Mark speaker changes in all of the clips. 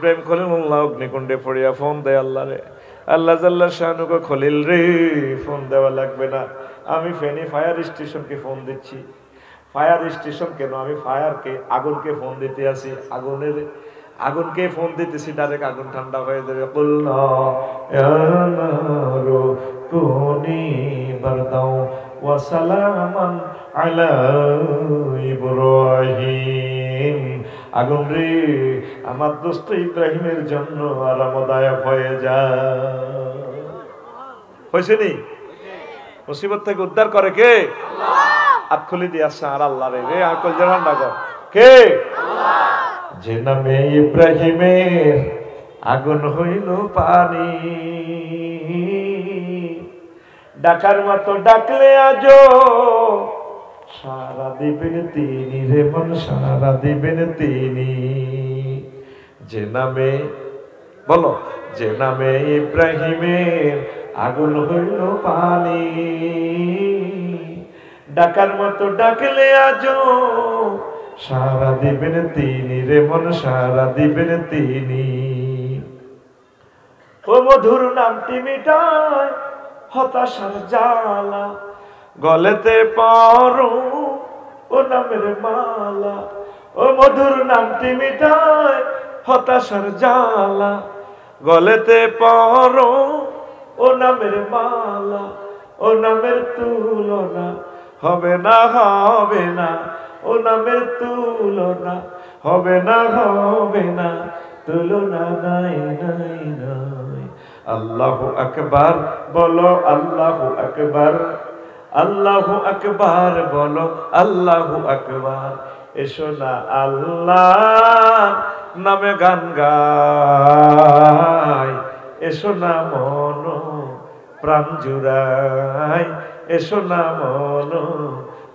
Speaker 1: ইব্রাহিম খলিলুল্লাহ অগ্নিকুণ্ডে পড়িয়া ফোন দেয় আল্লাহ রে, আল্লাহ জাল্লা শানুকে খলিল রে ফোন দেওয়া লাগবে না, আমি ফেনী ফায়ার স্টেশনকে ফোন দিচ্ছি। ফায়ার স্টেশন কেন, আমি ফায়ারকে আগুনকে ফোন দিতে আসি, আগুনকে ফোন দিতেছি, ডাইরেক্ট আগুন ঠান্ডা হয়ে যাবে। কুলনা ইয়া নারু কুনি বারদাও ওয়া সালামান আলা ইব্রাহিম। আগুন রে আমার দোস্ত ইব্রাহিমের জন্য আরামদায়ক হয়ে যায়। হয়েছে নি? মুসিবত থেকে উদ্ধার করে কে? হাত খুলি দিয়ে আসছে আর আল্লাহ রে রে আকল জানান না কে? যে নামে ইব্রাহিমের আগুন হইল পানি, ডাকার মতো ডাকলে আজো সারা দিবেন তিনি রে মন, সারা দিবেন তিনি। যে নামে বলো, যে নামে ইব্রাহিমের আগুন হইল পানি, ডাকার মতো ডাকলে আজো সারা দিবেন তিনি রে মন, সারা দিবেন তিনি। ও মধুর নামটি মিটায় হতাশার জ্বালা, গলেতে পরো ও নামের মালা। ও মধুর নামটি মিটায় হতাশার জ্বালা, গলেতে পরো ও নামের মালা। ও নামের তুলনা হবে না, হবে না, ও নামের তুলনা হবে না, হবে না, তুলনা নাই নাই নাই। আল্লাহু আকবার বলো, আল্লাহু আকবার, আল্লাহু আকবার বলো, আল্লাহু আকবার। এসো না আল্লাহ নামে গান গাই, এসো না মন প্রাণ জুড়াই, এসো না মন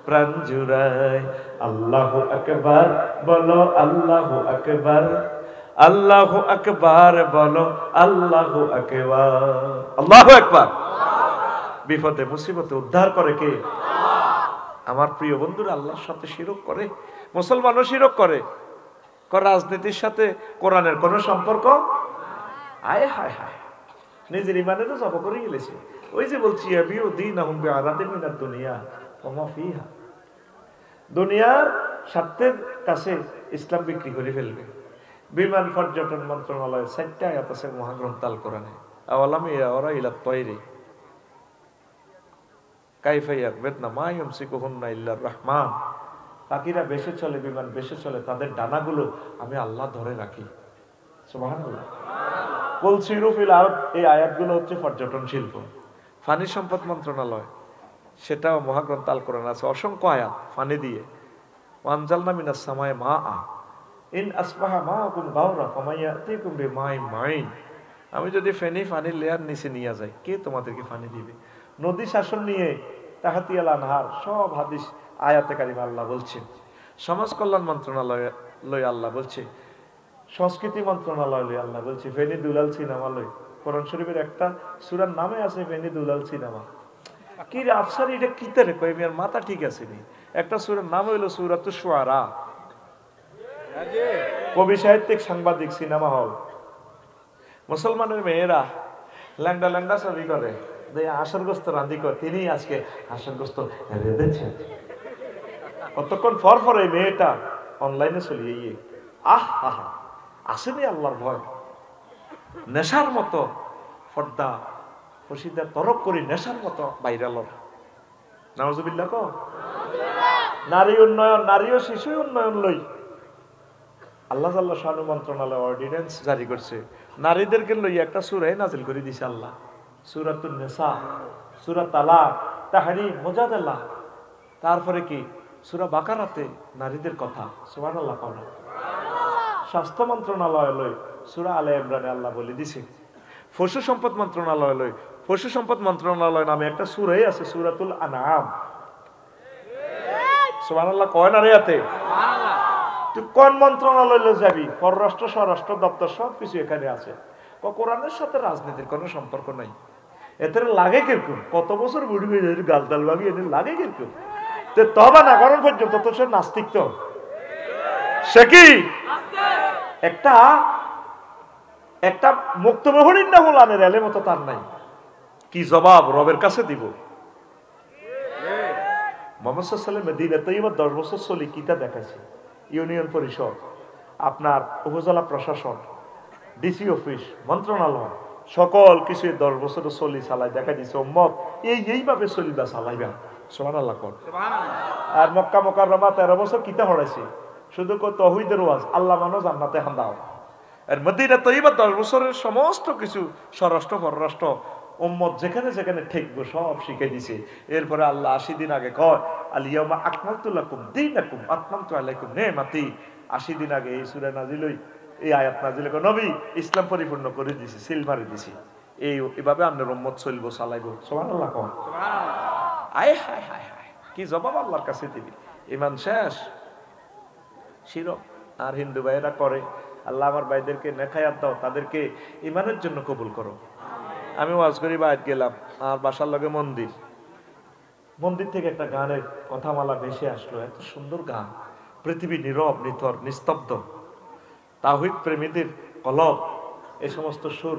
Speaker 1: প্রাণ জুড়াই। আল্লাহু আকবার বলো, আল্লাহু আকবার, আল্লাহু আকবার বলো, আল্লাহু আকবার। আল্লাহু আকবার। বিপদে মুসিবতে উদ্ধার করে কে? আমার প্রিয় বন্ধুরা, আল্লাহর সাথে শিরক করে, মুসলমানও শিরক করে। রাজনীতির সাথে কোরআনের কোনো সম্পর্ক? আয় হায় হায়, নিজের ইমানেরও জব করে গেলেছে। ওই যে বলছি দুনিয়া, দুনিয়ার স্বার্থের কাছে ইসলাম বিক্রি করে ফেলবে। বিমান পর্যটন মন্ত্রণালয় 4টা আয়াত আছে মহাগ্রন্থ আল কোরআনে। আওয়ালাম ইয়ারা ইলা তায়রি কাইফা ইয়াকবিতনা মা ইউমসিকুহুন্না ইল্লার রহমান। পাখিরা বেশে চলে, বিমান বেশে চলে, তাদের ডানাগুলো আমি আল্লাহ ধরে রাখি। সুবহানাল্লাহ। কুল সিরু ফিল আরদ, এই আয়াতগুলো হচ্ছে পর্যটন শিল্প। পানি সম্পদ মন্ত্রণালয়, সেটাও মহাগ্রন্থ আল কোরআন আছে, অসংখ্য আয়াত পানি দিয়ে। ওয়ানজালনা মিনাস সামাই মাআ ইন আসবাহা মাআকুম গাওরা ফামাইয়াতিকুম বিমাইন মাইন। আমি যদি ফেনি পানির লেয়ার নিচে নিয়ে যাই, কে তোমাদেরকে পানি দিবে? নদী শাসন নিয়ে তাহাতিয়াল আনহার সব হাদিস আয়াতে কারিমা আল্লাহ বলছে। সমাজ কল্যাণ মন্ত্রণালয় লই আল্লাহ বলছে, সংস্কৃতি মন্ত্রণালয় লই আল্লাহ বলছে, ফেনী দুলাল সিনেমা লই। কোরআন শরীফের একটা সূরার নামে আছে ফেনী দুলাল সিনেমা। কি রে আফসার, এটা কিতে রে কই মিয়ার মাথা ঠিক আছে নি? একটা সূরার নাম হইল সূরাতুশ শুআরা। কবি সাহিত্যিক সাংবাদিক সিনেমা হল। মুসলমানের মেয়েরা ল্যাংডা ল্যাংডা ছবি করে, আসরগ্রস্ত রান্ধি করে, তিনি আজকে আসরগ্রস্ত রেঁধেছেন। কতক্ষণ পর পর এই মেয়েটা অনলাইনে চলিয়ে গিয়ে আহা আসেনি আল্লাহর ভয়। নেশার মতো পর্দা ফসিদা তরক করি, নেশার মতো ভাইরাল। নাউজুবিল্লাহ। নারী উন্নয়ন, নারী ও শিশু উন্নয়ন লই আল্লাহ আল্লাহ শানু মন্ত্রণালয় অর্ডিন্যান্স জারি করছে। নারীদেরকে লই একটা সূরা নাজিল করে দিছে আল্লাহ, সূরাতুন নিসা, সূরা তালাক, তাহরিম, মুজাদালা। তারপরে কি সূরা বাকারাতে নারীদের কথা। সুবহানাল্লাহ। স্বাস্থ্য মন্ত্রণালয় লই সূরা আলে ইমরানে আল্লাহ বলে দিছে। পশু সম্পদ মন্ত্রণালয় লই, পশু সম্পদ মন্ত্রণালয় নামে একটা সূরাই আছে, সূরাতুল আনআম। সুবহানাল্লাহ। কয় না রে এতে? তুই কোন মন্ত্রণালয়ে যাবি? পররাষ্ট্র, স্বরাষ্ট্র দপ্তর সবকিছু এখানে আছে। কোরআনের সাথে রাজনীতির কোনো সম্পর্ক নাই। এতে লাগে কিরকম? কত বছর বুড়ি হয়ে যায়, গাল ডাল ভাঙি, এদের লাগে কিরকম? তবা না করার পর্যন্ত তো সে নাস্তিক। তো সে কি একটা একটা মুক্তমোহনীর না হল আনের এলে মতো তার নাই। কি জবাব রবের কাছে দিব? মোহাম্মদ সাল্লাল্লাহু মদিনাতে 10 বছর চলি কিতা দেখাইছে। ইউনিয়ন পরিষদ, আপনার উপজেলা প্রশাসন, ডিসি অফিস, মন্ত্রণালয়, সকল কিছু 10 বছর চলি চালাই দেখা দিছে উম্মত এইভাবে চলিবা চালাইবা। সুবহানাল্লাহ কোন। আর মক্কা মুকাররমা 13 বছর কিতা হড়াইছে, শুধু তৌহিদের ওয়াজ, আল্লাহ মানো জান্নাতে হান্দাও। আর মদিনা তৈবা 10 বছরের সমস্ত কিছু স্বরাষ্ট্র পররাষ্ট্র উম্মত যেখানে যেখানে ঠেকবো সব শিখে দিছে। এরপরে আল্লাহ 80 দিন আগে কয় আল ইয়াউমা আকমালতু লাকুম দীনাকুম আতমামতু আলাইকুম নি'মাতি। 80 দিন আগে এই সূরা নাজিল হই, এই আয়াত নাজিল করে নবী ইসলাম পরিপূর্ণ করে দিছি, সিল মারি দিছি। এইভাবে আপনার উম্মত চলবো চালাইবো। সুবহানাল্লাহ কোন। সুবহানাল্লাহ। আয় হায় হায় হায়, কি জবাব আল্লাহর কাছে দিবি? ঈমান শেষ শিরক। আর হিন্দু ভাইয়েরা করে আল্লাহ আমার ভাইদেরকে নেখায়াত দাও, তাদেরকে ইমানের জন্য কবুল করো। আমি ওয়াজ করি বাইরে গেলাম, আর বাসার লগে মন্দির, মন্দির থেকে একটা গানের কথামালা ভেসে আসলো, এত সুন্দর গান, পৃথিবী নীরব নিথর নিস্তব্ধ, তাওহীদ প্রেমীদের কলব এই সমস্ত সুর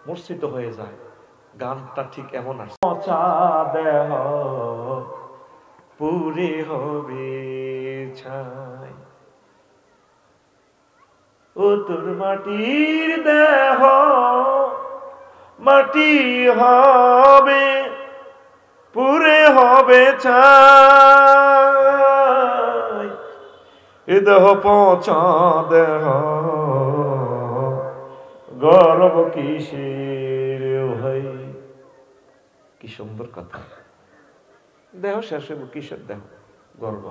Speaker 1: মূর্ছিত হয়ে যায়। গানটা ঠিক এমন আসে, পচা দেহ পুরে হবে ছাই, ও তোর মাটির দেহ মাটি হবে পুরে হবে ছাই, এ দেহ পচা দেহ গর্ব কিসের ভাই। কি সুন্দর কথা। দেহ শেষ হইব, কিসের দেহ? গর্ব।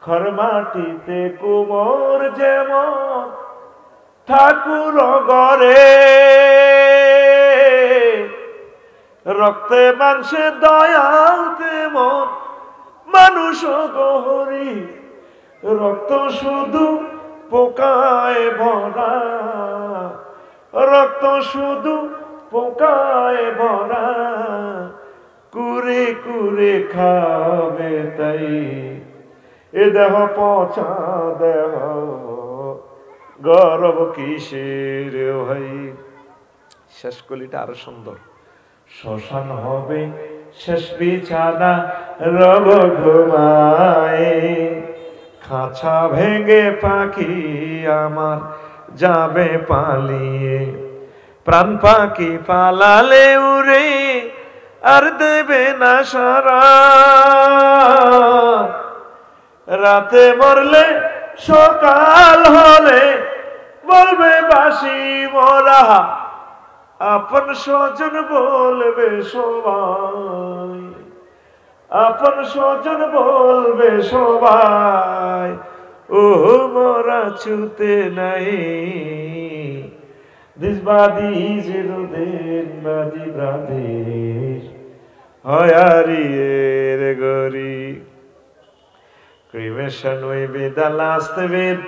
Speaker 1: খর মাটিতে কুমোর যেমন ঠাকুর গড়ে, রক্তে মাংসে দয়াল তেমন মানুষ গহরি, রক্ত শুধু পোকায় ভরা, রক্ত শুধু পোকায় ভরা, কুরে কুরে খাবে তাই, এ দেহ পচা দেহ গর্ব কিসের ভাই। শেষ কলিটা আরো সুন্দর। শ্মশান হবে শেষ বিছানা রব ঘুমায়, খাঁচা ভেঙে পাখি আমার যাবে পালিয়ে, প্রাণ পাখি পালালে উড়ে আর দেবে না সারা, রাতে মরলে সকাল হলে বলবে বাসি মরা, আপন স্বজন বলবে সবাই, আপন স্বজন বলবে সবাই, ও মরা ছুতে নাই। This body is eroded, body brothers, hoyarier gori. Cremation will be the last with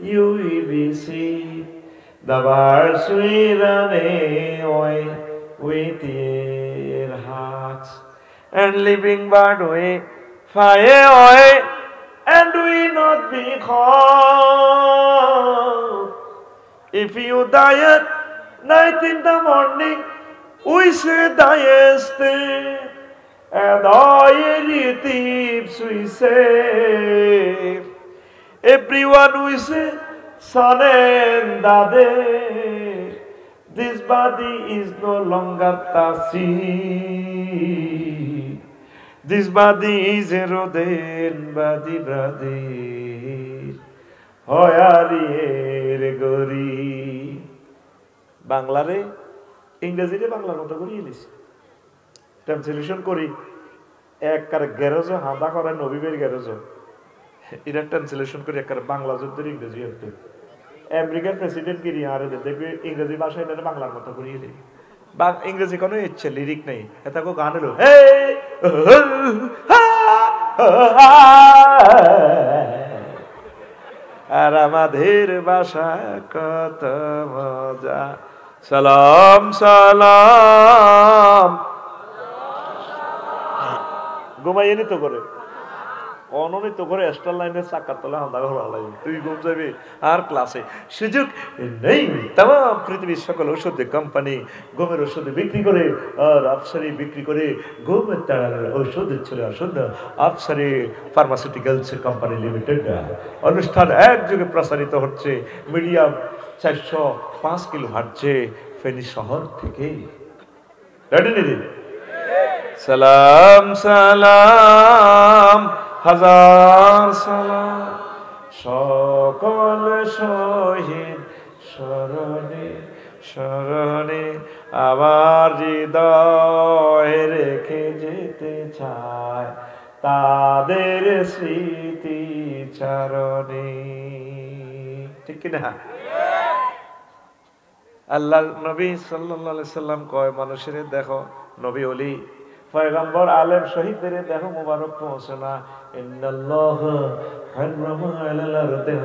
Speaker 1: you will be see. The birds will run away with their hearts, and living bird will fly away, and we not be caught. If you die at night in the morning, we say dieste, and all thieves we say, everyone we say, son and daughter, this body is no longer Tasi, this body is eroded body brother, hoyarier gori. বাংলারে ইংরেজিতে বাংলার মতো করিয়ে দিছি, translation করি একবার garage হাঁদা করে নবীবের garage, এটা translation করি একবার বাংলা যুদ্ধের ইংরেজি হতো। আমেরিকার প্রেসিডেন্ট গিরি আর দেখবে ইংরেজি ভাষায় এটা বাংলার মতো করিয়ে দিই। বা ইংরেজি কোনো ইচ্ছে লিরিক নেই, এটা গান হলো হে আর আমাদের বাসা কত মজা। সালাম সালাম ঘুমাইয়ে নিত করে অননিত করে এক্সট্রা লাইনে চাকার তলে হান্দা ঘর তুই ঘুম যাবি আর ক্লাসে সুযোগ নেই। তাম পৃথিবীর সকল ওষুধ কোম্পানি ঘুমের ওষুধ বিক্রি করে আর আফসারি বিক্রি করে ঘুমের তার ওষুধ ছিল ওষুধ আফসারি ফার্মাসিউটিক্যালস কোম্পানি লিমিটেড অনুষ্ঠান একযোগে প্রসারিত হচ্ছে মিডিয়াম 405 কিলো হাঁটছে ফেনী শহর থেকে। সালাম সালাম হাজার সালাম সকল শহীদ স্মরণে স্মরণে আমার হৃদয় রেখে যেতে চায় তাদের স্মৃতি চারণে। ঠিক কিনা? আল্লাহ নবী সাল্লাল্লাহু আলাইহি সাল্লাম কয় মানুষের দেখো নবী ওলি পয়গম্বর আলেম শহীদদের দেখো মোবারক পৌঁছে না। ইন্নাল্লাহ হারামা আলাল আরদি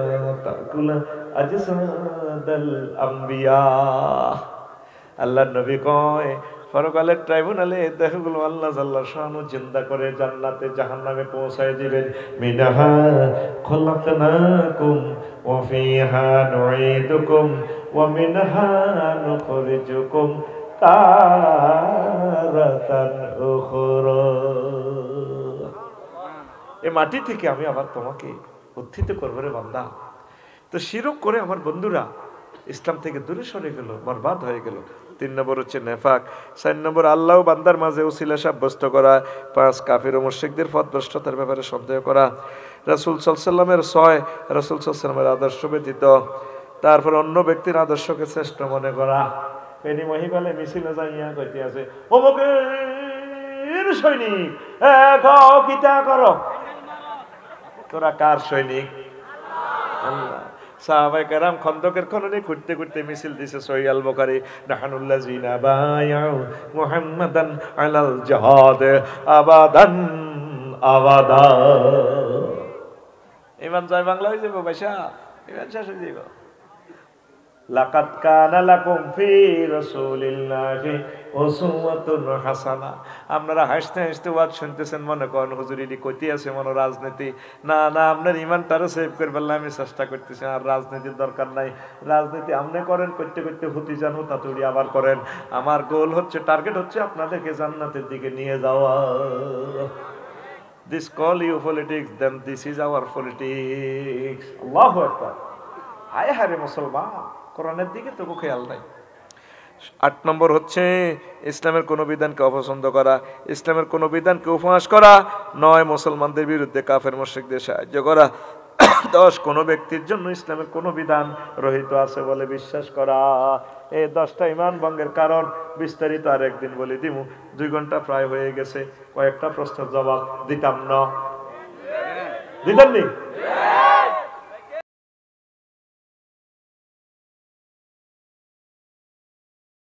Speaker 1: তাকুলা আজসাদাল আম্বিয়া। আল্লাহ নবী কয় পরকালের ট্রাইব্যুনালে দেহগুলো আল্লাহ জাল্লা শানু জিন্দা করে জান্নাতে জাহান্নামে পৌঁছায় দিবেন। মিনহা খলাকনাকুম ওয়া ফিহা নুঈদুকুম ওয়া মিনহা নুখরিজুকুম তারাতান উখরা। এই মাটি থেকে আমি আবার তোমাকে উত্থিত করব রে বান্দা। তো শিরক করে আমার বন্ধুরা ইসলাম থেকে দূরে সরে গেল, বরবাদ হয়ে গেল। 3 নম্বর হচ্ছে নেফাক। 4 নম্বর আল্লাহ বান্দার মাঝে উসিলা সাব্যস্ত করা। 5 কাফির ও মুশরিকদের পথভ্রষ্টতার ব্যাপারে সন্দেহ করা। রাসূল সাল্লাল্লাহু আলাইহি ওয়াসাল্লামের রাসূল সাল্লাল্লাহু আলাইহি ওয়াসাল্লামের আদর্শ ব্যতীত তারপর অন্য ব্যক্তির আদর্শকে শ্রেষ্ঠ মনে করা। ফেনী মহিবালে মিছিলে যাইয়া কইতে আছে অমুকের সৈনিক কিতা করো। তোরা কার সৈনিক? আল্লাহ। সাহাবায়ে কেরাম খন্দকের খননে ঘুরতে ঘুরতে মিছিল দিছে। সহিহ আল বুখারী নাহানুল্লাযিনা বায়াউ মুহাম্মাদান আলাল জিহাদ আবাদান আবাদা। ইমান জয় বাংলা হয়ে যাবে ভাইসা, ইমান শেষ হয়ে যাবে। লাকাদ কানা লাকুম ফি রাসূলিল্লাহি উসওয়াতুন হাসানা। আপনারা হাসতে হাসতে ওয়াজ শুনতেছেন, মনে করেন হুজুর ইনি কইতে আছে মনে রাজনীতি। না না, আপনার ইমানটারও সেভ করবার আমি চেষ্টা করতেছি। আর রাজনীতির দরকার নাই। রাজনীতি আপনি করেন, করতে করতে হুতি যান হুতাতুড়ি আবার করেন। আমার গোল হচ্ছে, টার্গেট হচ্ছে আপনাদেরকে জান্নাতের দিকে নিয়ে যাওয়া। This call you politics, then this is our politics. আল্লাহু আকবার। হায় হায় মুসলমান, কোরআনের দিকে তো খেয়াল নাই। 8 নম্বর হচ্ছে ইসলামের কোনো বিধানকে অপছন্দ করা, ইসলামের কোনো বিধানকে উপহাস করা। 9 মুসলমানদের বিরুদ্ধে কাফের মুশরিকদের সাহায্য করা। 10 কোনো ব্যক্তির জন্য ইসলামের কোনো বিধান রহিত আছে বলে বিশ্বাস করা। এই 10টা ইমান ভঙ্গের কারণ বিস্তারিত আর একদিন বলে দিব। 2 ঘন্টা প্রায় হয়ে গেছে, কয়েকটা প্রশ্নের জবাব দিতাম না, দিতেননি?